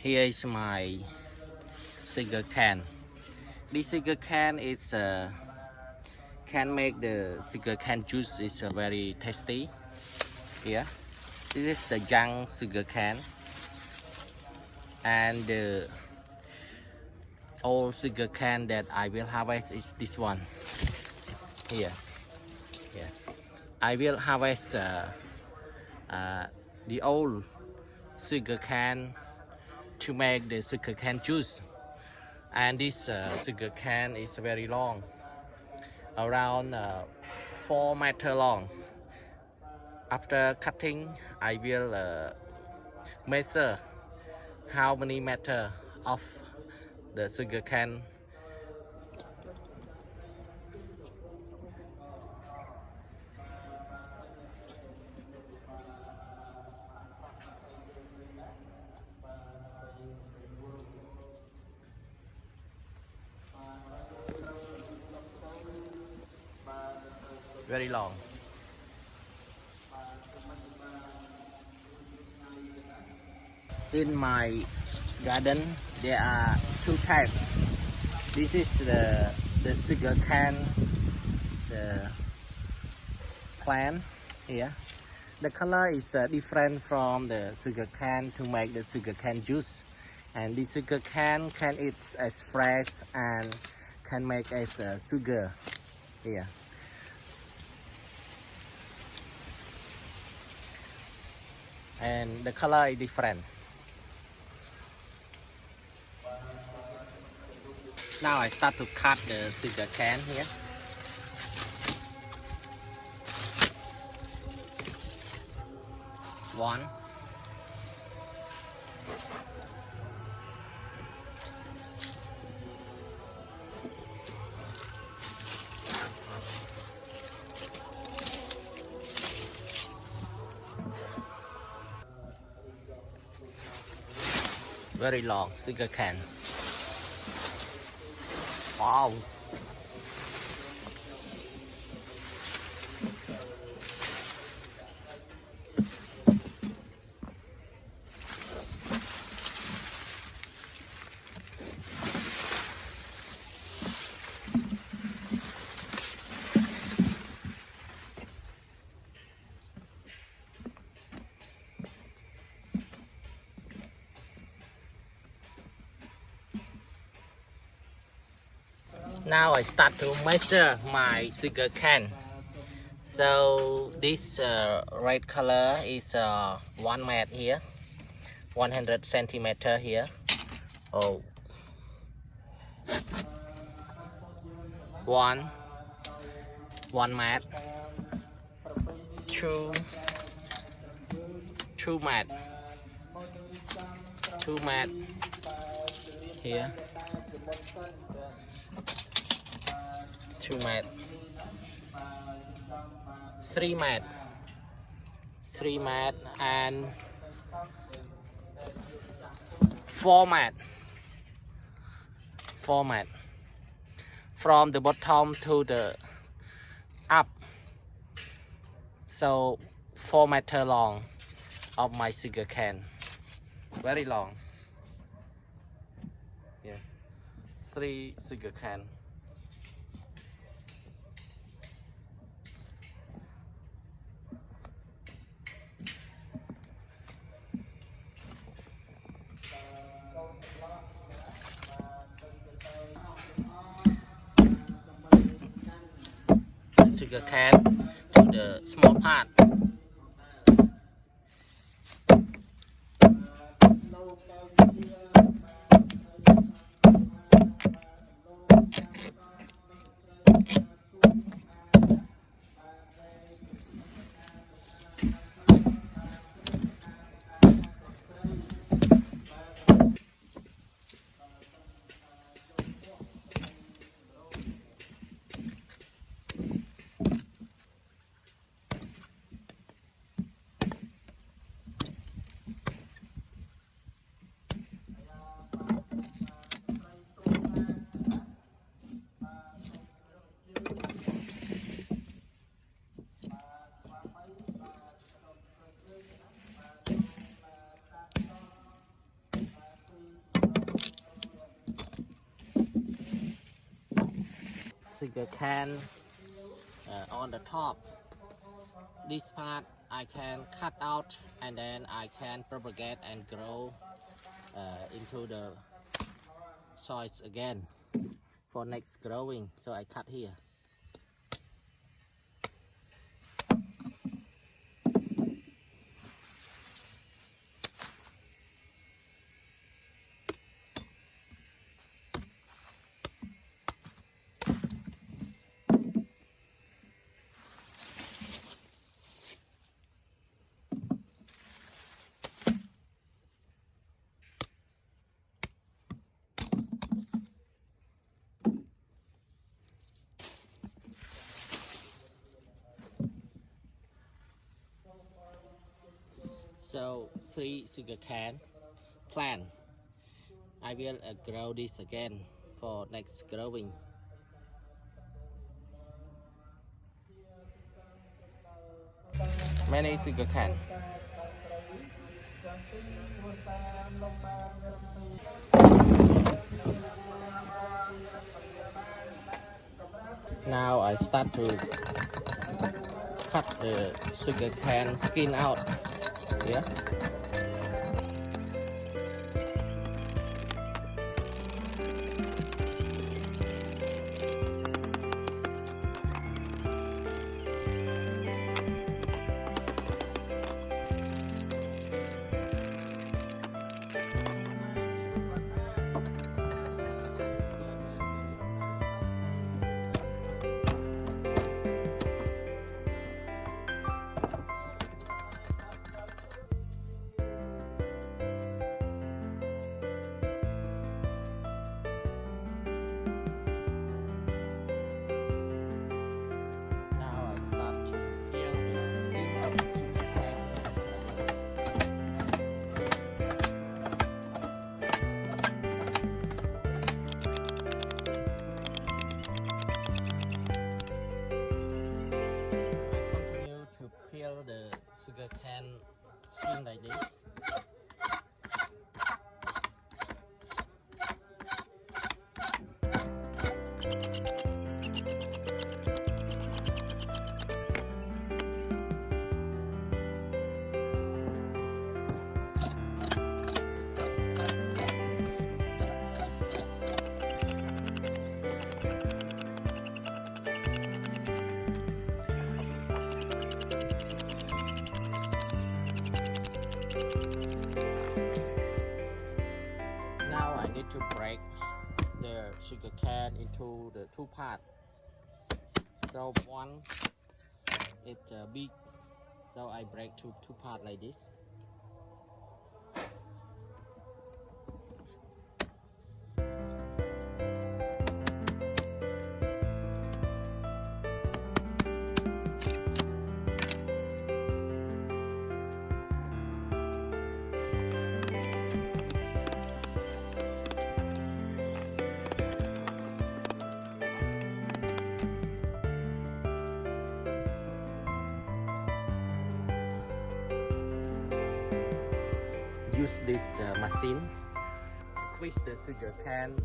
Here is my sugar cane. This sugar cane is can make the sugar cane juice is very tasty. Here, this is the young sugar cane, and the old sugar cane that I will harvest is this one. Here, I will harvest the old sugar cane to make the sugar cane juice, and this sugar cane is very long, around 4 meters long. After cutting, I will measure how many meters of the sugar cane. Very long. In my garden, there are two types. This is the sugar cane, the plant here. The color is different from the sugar cane to make the sugar cane juice. And the sugar cane can eat as fresh and can make as sugar here. And the color is different. Now I start to cut the sugar cane here. One. Very long sugar cane. Wow. Now I start to measure my sugar cane. So this red color is 1 mat here, 100 centimeter here. Oh, 1 mat, 2 mat, 2 mat here. 2 mat, 3 mat, 3 mat, and 4 mat, 4 mat, from the bottom to the up. So 4 meter long of my sugar cane, very long. Yeah, 3 sugar cane. Sugar cane to the small part. sugar can on the top. This part I can cut out and then I can propagate and grow into the soils again for next growing. So I cut here. So 3 sugarcane plant. I will grow this again for next growing. Many sugarcane. Now I start to cut the sugarcane skin out. Yeah. Peel the sugarcane skin like this. To break the sugar cane into the 2 parts. So one it's big, so I break to 2 parts like this. Use this machine to squeeze the sugar cane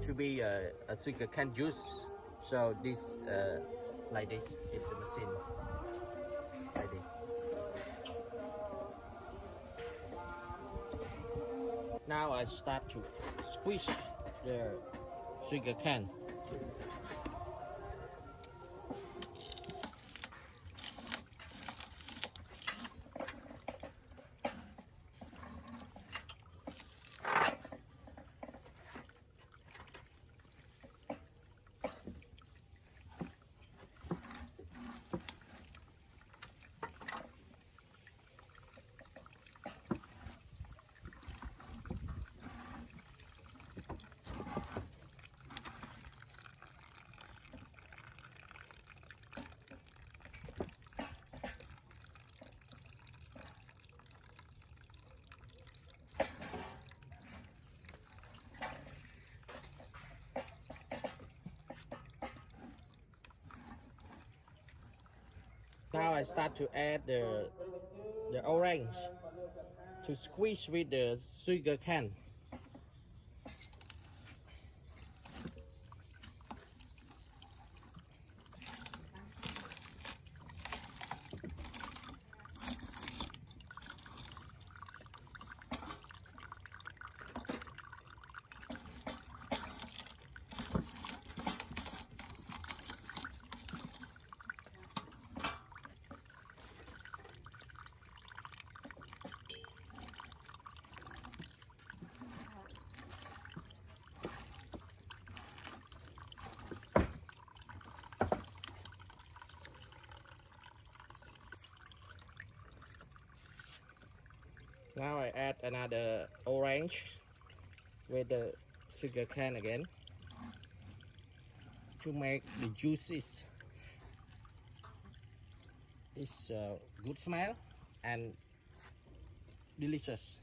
to be a sugar cane juice. So this like this is the machine like this. Now I start to squeeze the sugar cane. Now I start to add the orange to squeeze with the sugar cane. Now I add another orange with the sugar cane again to make the juices. It's good smell and delicious.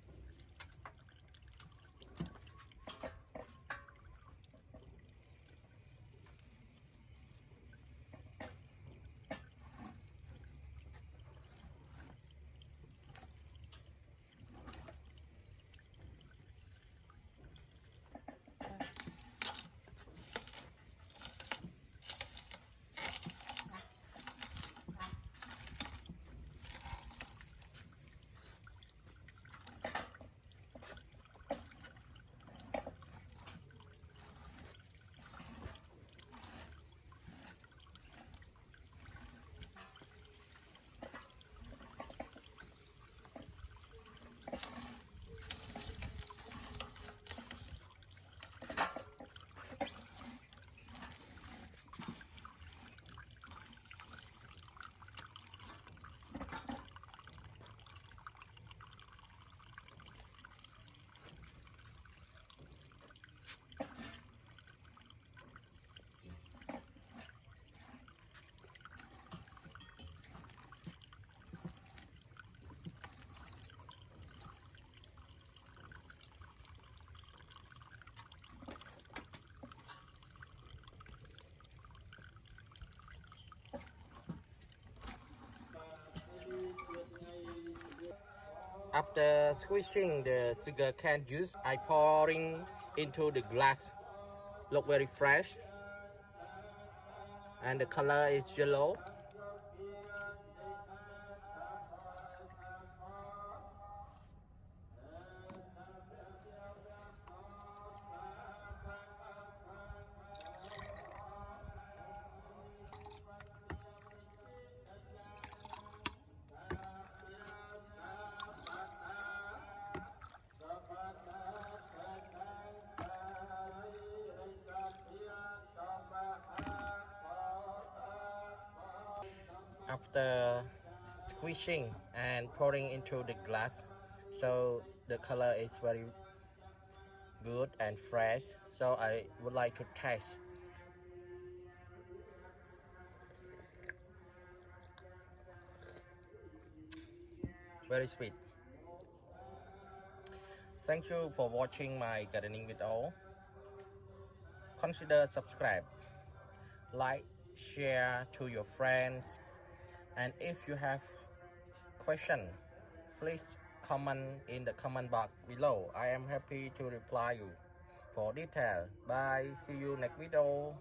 After squeezing the sugarcane juice, I pouring into the glass. Look very fresh, and the color is yellow. After squeezing and pouring into the glass, so the color is very good and fresh, so I would like to taste. Very sweet. Thank you for watching my gardening video. Consider subscribe, like, share to your friends, and if you have question, please comment in the comment box below. I am happy to reply you for detail. Bye. See you next video.